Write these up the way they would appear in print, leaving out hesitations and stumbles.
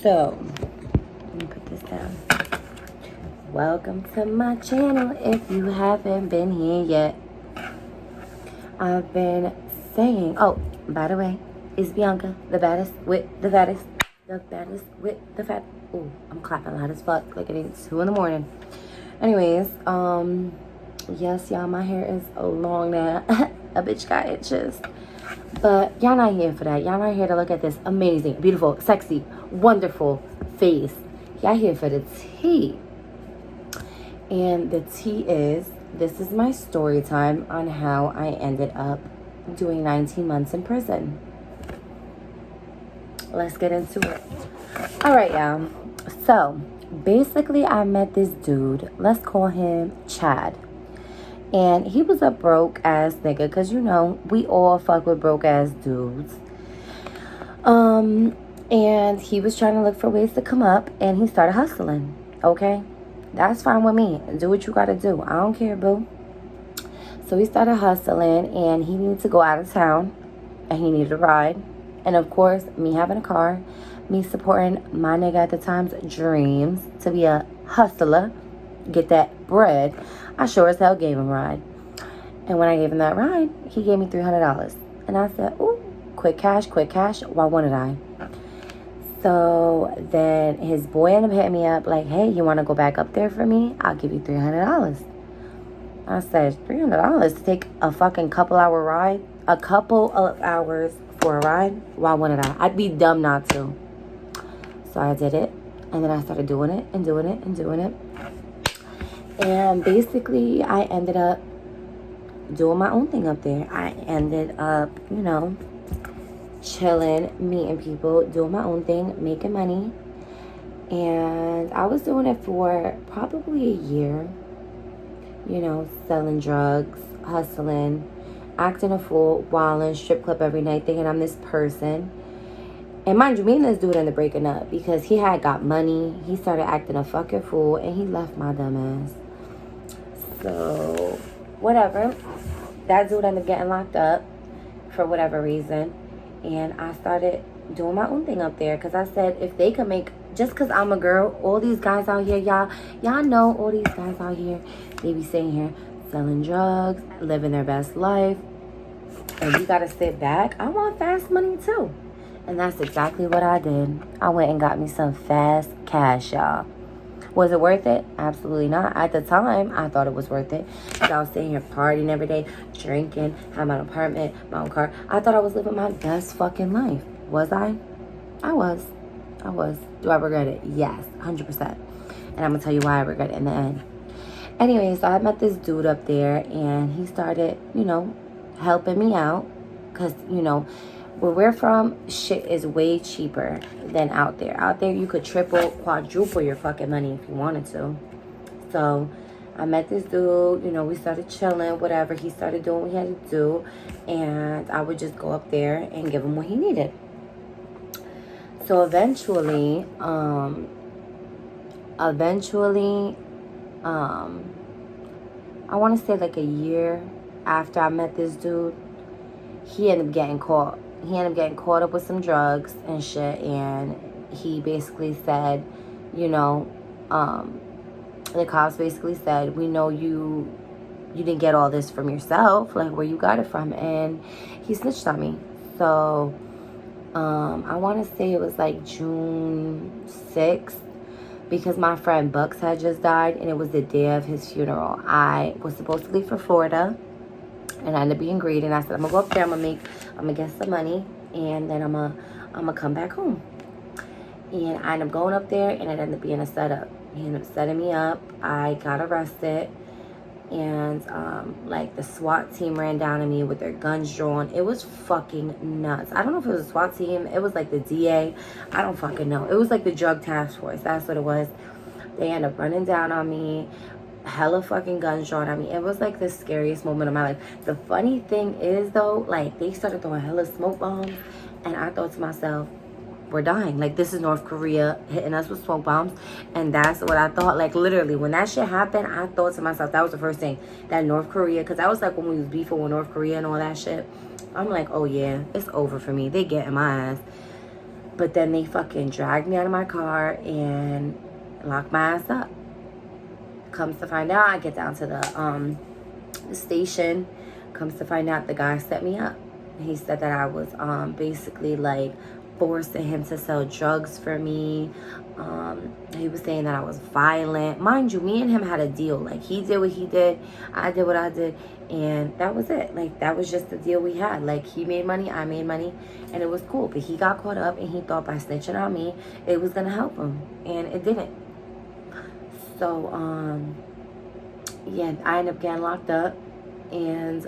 So, let me put this down. Welcome to my channel if you haven't been here yet. I've been saying, oh, by the way, it's Bianca, the baddest with the fattest. The baddest with the fat. Ooh, I'm clapping loud as fuck like it ain't 2 in the morning. Anyways, yes, y'all, my hair is long now. A bitch got itches. But y'all not here for that. Y'all not here to look at this amazing, beautiful, sexy, wonderful face. Y'all here for the tea. And the tea is, this is my story time on how I ended up doing 19 months in prison. Let's get into it. All right, y'all. So, basically, I met this dude. Let's call him Chad. And he was a broke-ass nigga. Because, you know, we all fuck with broke-ass dudes. And he was trying to look for ways to come up. And he started hustling. Okay? That's fine with me. Do what you gotta do. I don't care, boo. So he started hustling. And he needed to go out of town. And he needed a ride. And, of course, me having a car. Me supporting my nigga at the time's dreams to be a hustler. Get that bread. I sure as hell gave him a ride. And when I gave him that ride, he gave me $300. And I said, ooh, quick cash, quick cash. Why wouldn't I? So then his boy ended up hitting me up like, hey, you want to go back up there for me? I'll give you $300. I said, $300 to take a fucking couple-hour ride? A couple of hours for a ride? Why wouldn't I? I'd be dumb not to. So I did it. And then I started doing it and doing it and doing it. And basically, I ended up doing my own thing up there. I ended up, you know, chilling, meeting people, doing my own thing, making money. And I was doing it for probably a year. You know, selling drugs, hustling, acting a fool, wilding, strip club every night, thinking I'm this person. And mind you, me and this dude ended up breaking up because he had got money. He started acting a fucking fool and he left my dumb ass. So, whatever. That dude ended up getting locked up for whatever reason. And I started doing my own thing up there because I said if they could make, just because I'm a girl, all these guys out here, y'all know all these guys out here, they be sitting here selling drugs, living their best life. And you got to sit back. I want fast money too. And that's exactly what I did. I went and got me some fast cash, y'all. Was it worth it? Absolutely not. At the time, I thought it was worth it. Because I was sitting here partying every day, drinking, had my apartment, my own car. I thought I was living my best fucking life. Was I? I was. Do I regret it? Yes, 100%. And I'm going to tell you why I regret it in the end. Anyway, so I met this dude up there. And he started, you know, helping me out. Because, you know, where we're from, shit is way cheaper than out there. Out there, you could triple, quadruple your fucking money if you wanted to. So, I met this dude. You know, we started chilling, whatever. He started doing what he had to do. And I would just go up there and give him what he needed. So, eventually, I want to say like a year after I met this dude, he ended up getting caught. He ended up getting caught up with some drugs and shit. And he basically said, you know, the cops basically said, we know you didn't get all this from yourself. Like, where you got it from? And he snitched on me. So, I want to say it was like June 6th. Because my friend Bucks had just died. And it was the day of his funeral. I was supposed to leave for Florida. And I ended up being greedy. And I said, I'm going to go up there. I'm going to get some money. And then I'm going to come back home. And I ended up going up there. And it ended up being a setup. He ended up setting me up. I got arrested. And, like, the SWAT team ran down on me with their guns drawn. It was fucking nuts. I don't know if it was a SWAT team. It was, like, the DA. I don't fucking know. It was, like, the drug task force. That's what it was. They ended up running down on me. Hella fucking guns drawn at me. It was like the scariest moment of my life. The funny thing is though, like they started throwing hella smoke bombs and I thought to myself, we're dying. Like this is North Korea hitting us with smoke bombs. And that's what I thought. Like literally when that shit happened, I thought to myself, that was the first thing, that North Korea, because that was like when we was beefing with North Korea and all that shit. I'm like, oh yeah, it's over for me. They getting my ass. But then they fucking dragged me out of my car and locked my ass up. Comes to find out, I get down to the station. Comes to find out, the guy set me up. He said that I was basically like forcing him to sell drugs for me. He was saying that I was violent. Mind you, me and him had a deal. Like, he did what he did, I did what I did, and that was it. Like, that was just the deal we had. Like, he made money, I made money, and it was cool. But he got caught up, and he thought by snitching on me, it was gonna help him, and it didn't. So, yeah, I ended up getting locked up, and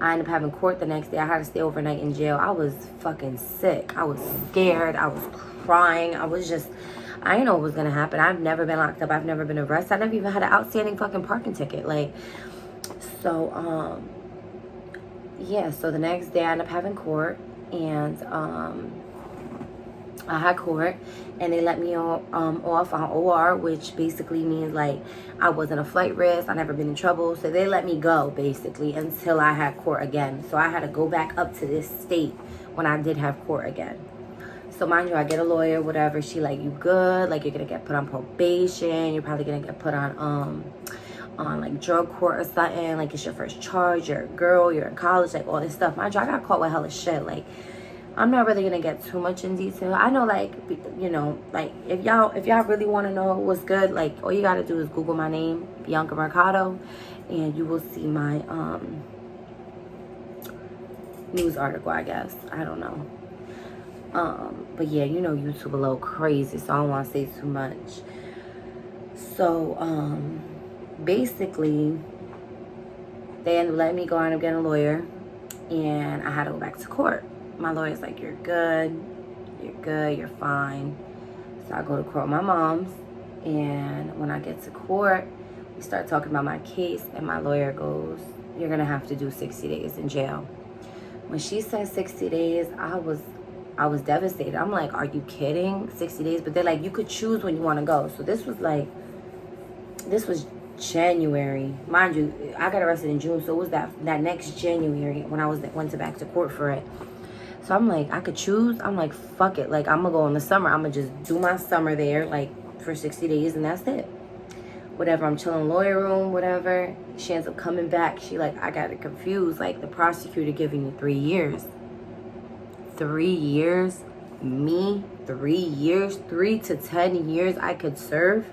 I ended up having court the next day. I had to stay overnight in jail. I was fucking sick. I was scared. I was crying. I didn't know what was gonna happen. I've never been locked up. I've never been arrested. I never even had an outstanding fucking parking ticket. Like, so, yeah, so the next day I ended up having court, and I had court, and they let me off on OR, which basically means like I wasn't a flight risk, I never been in trouble, so they let me go basically until I had court again. So I had to go back up to this state when I did have court again. So mind you, I get a lawyer, whatever. She like, you good? Like, you're gonna get put on probation. You're probably gonna get put on like drug court or something. Like, it's your first charge. You're a girl. You're in college. Like, all this stuff. Mind you, I got caught with hella shit. Like, I'm not really gonna get too much in detail. I know, like, you know, like, if y'all really want to know what's good, like, all you gotta do is Google my name, Bianca Mercado, and you will see my news article, I guess. I don't know. But yeah, you know, YouTube a little crazy, so I don't want to say too much. So basically, they ended up letting me go out and get a lawyer, and I had to go back to court. My lawyer's like, you're good, you're fine. So I go to court with my mom's, and when I get to court, we start talking about my case, and my lawyer goes, you're gonna have to do 60 days in jail. When she said 60 days, I was devastated. I'm like, are you kidding? 60 days? But they're like, you could choose when you want to go. So this was January. Mind you, I got arrested in June, so it was that next January when I went back to court for it. So I'm like, I could choose. I'm like, fuck it. Like, I'm going to go in the summer. I'm going to just do my summer there, like, for 60 days, and that's it. Whatever, I'm chilling in the lawyer room, whatever. She ends up coming back. She like, I got it confused. Like, the prosecutor giving you 3 years. 3 years? Me? 3 years? 3 to 10 years I could serve?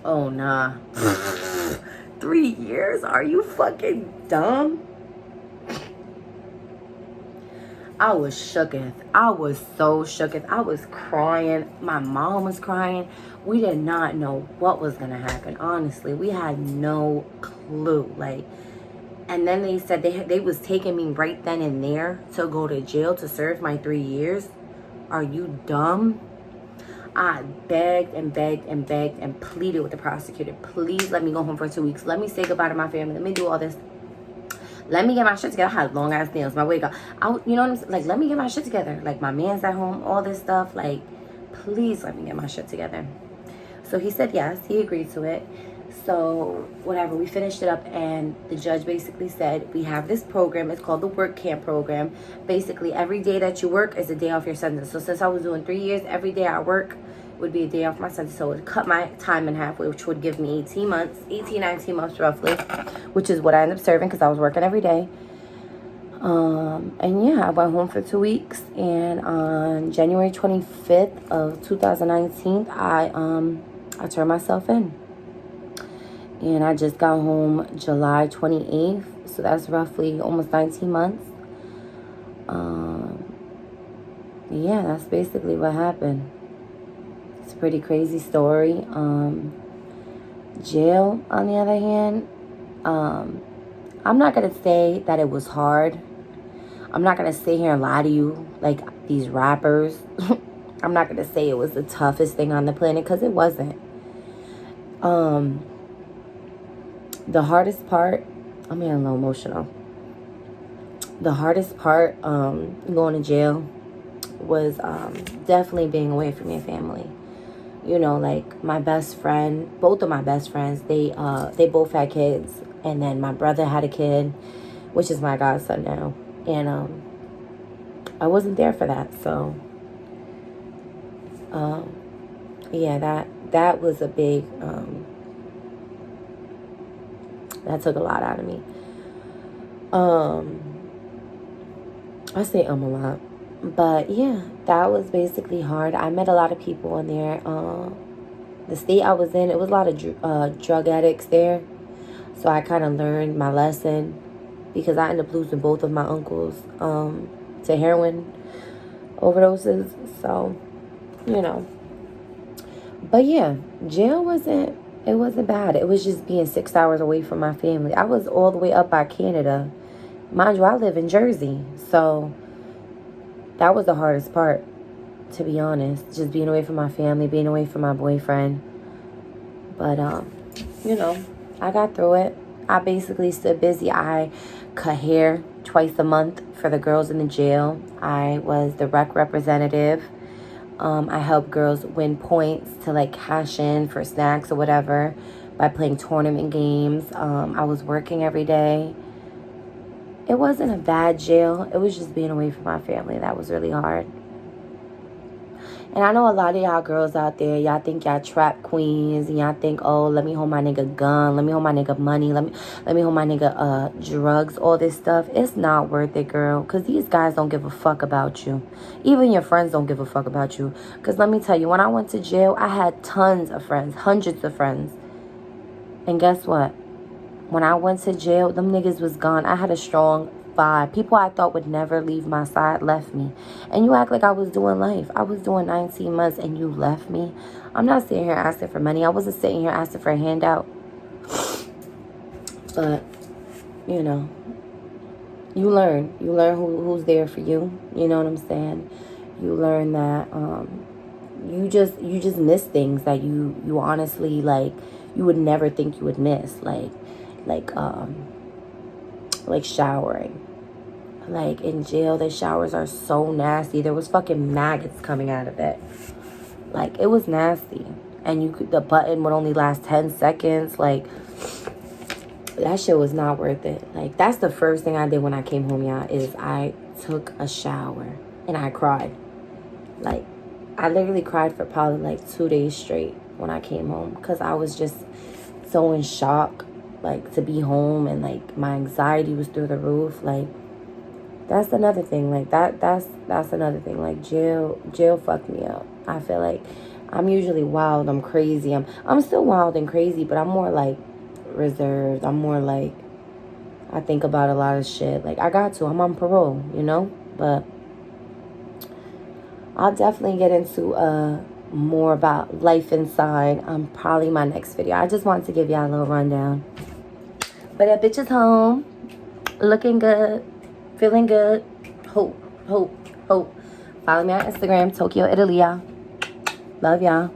Oh, nah. 3 years? Are you fucking dumb? I was shooketh. I was so shooketh. I was crying. My mom was crying. We did not know what was going to happen. Honestly, we had no clue. Like, and then they said they was taking me right then and there to go to jail to serve my 3 years. Are you dumb? I begged and begged and begged and pleaded with the prosecutor. Please let me go home for 2 weeks. Let me say goodbye to my family. Let me do all this. Let me get my shit together. I had long ass nails. My wig up. You know what I'm saying? Like, let me get my shit together. Like, my man's at home. All this stuff. Like, please let me get my shit together. So he said yes. He agreed to it. So whatever. We finished it up, and the judge basically said, we have this program. It's called the work camp program. Basically, every day that you work is a day off your sentence. So since I was doing 3 years, every day I work would be a day off my sentence. So it would cut my time in half, which would give me 19 months roughly, which is what I ended up serving because I was working every day. And yeah, I went home for 2 weeks, and on January 25th of 2019, I turned myself in. And I just got home July 28th, so that's roughly almost 19 months. Yeah, that's basically what happened. It's a pretty crazy story. Jail, on the other hand, I'm not going to say that it was hard. I'm not going to sit here and lie to you like these rappers. I'm not going to say it was the toughest thing on the planet, because it wasn't. The hardest part, I'm getting a little emotional. The hardest part going to jail was definitely being away from your family. You know, like my best friend, both of my best friends, they both had kids. And then my brother had a kid, which is my godson now. And I wasn't there for that. So, yeah, that was a big, that took a lot out of me. I say a lot. But yeah, that was basically hard. I met a lot of people in there. The state I was in, it was a lot of drug addicts there. So I kind of learned my lesson because I ended up losing both of my uncles to heroin overdoses. So, you know. But yeah, jail it wasn't bad. It was just being 6 hours away from my family. I was all the way up by Canada. Mind you, I live in Jersey. So that was the hardest part, to be honest. Just being away from my family, being away from my boyfriend. But, you know, I got through it. I basically stood busy. I cut hair twice a month for the girls in the jail. I was the rec representative. I helped girls win points to like cash in for snacks or whatever by playing tournament games. I was working every day. It wasn't a bad jail. It was just being away from my family. That was really hard. And I know a lot of y'all girls out there, y'all think y'all trap queens, and y'all think, oh, let me hold my nigga gun, let me hold my nigga money, let me hold my nigga drugs, all this stuff. It's not worth it, girl, because these guys don't give a fuck about you. Even your friends don't give a fuck about you. Because let me tell you, when I went to jail, I had tons of friends, hundreds of friends. And guess what? When I went to jail, them niggas was gone. I had a strong 5. People I thought would never leave my side left me. And you act like I was doing life. I was doing 19 months and you left me. I'm not sitting here asking for money. I wasn't sitting here asking for a handout. But, you know, you learn. You learn who's there for you. You know what I'm saying? You learn that you just miss things that you honestly, like, you would never think you would miss. Like showering. Like in jail, the showers are so nasty. There was fucking maggots coming out of it. Like, it was nasty. And the button would only last 10 seconds. Like, that shit was not worth it. Like, that's the first thing I did when I came home, y'all, is I took a shower and I cried. Like, I literally cried for probably like 2 days straight when I came home, because I was just so in shock, like, to be home, and like my anxiety was through the roof. Like, that's another thing. Like, that's another thing. Like, jail fucked me up. I feel like I'm usually wild, I'm crazy, I'm still wild and crazy, but I'm more like reserved. I'm more like, I think about a lot of shit. Like, I'm on parole, you know. But I'll definitely get into more about life inside probably my next video. I just wanted to give y'all a little rundown. But that bitch is home, looking good, feeling good. Hope. Follow me on Instagram, Tokyo Italia. Love y'all.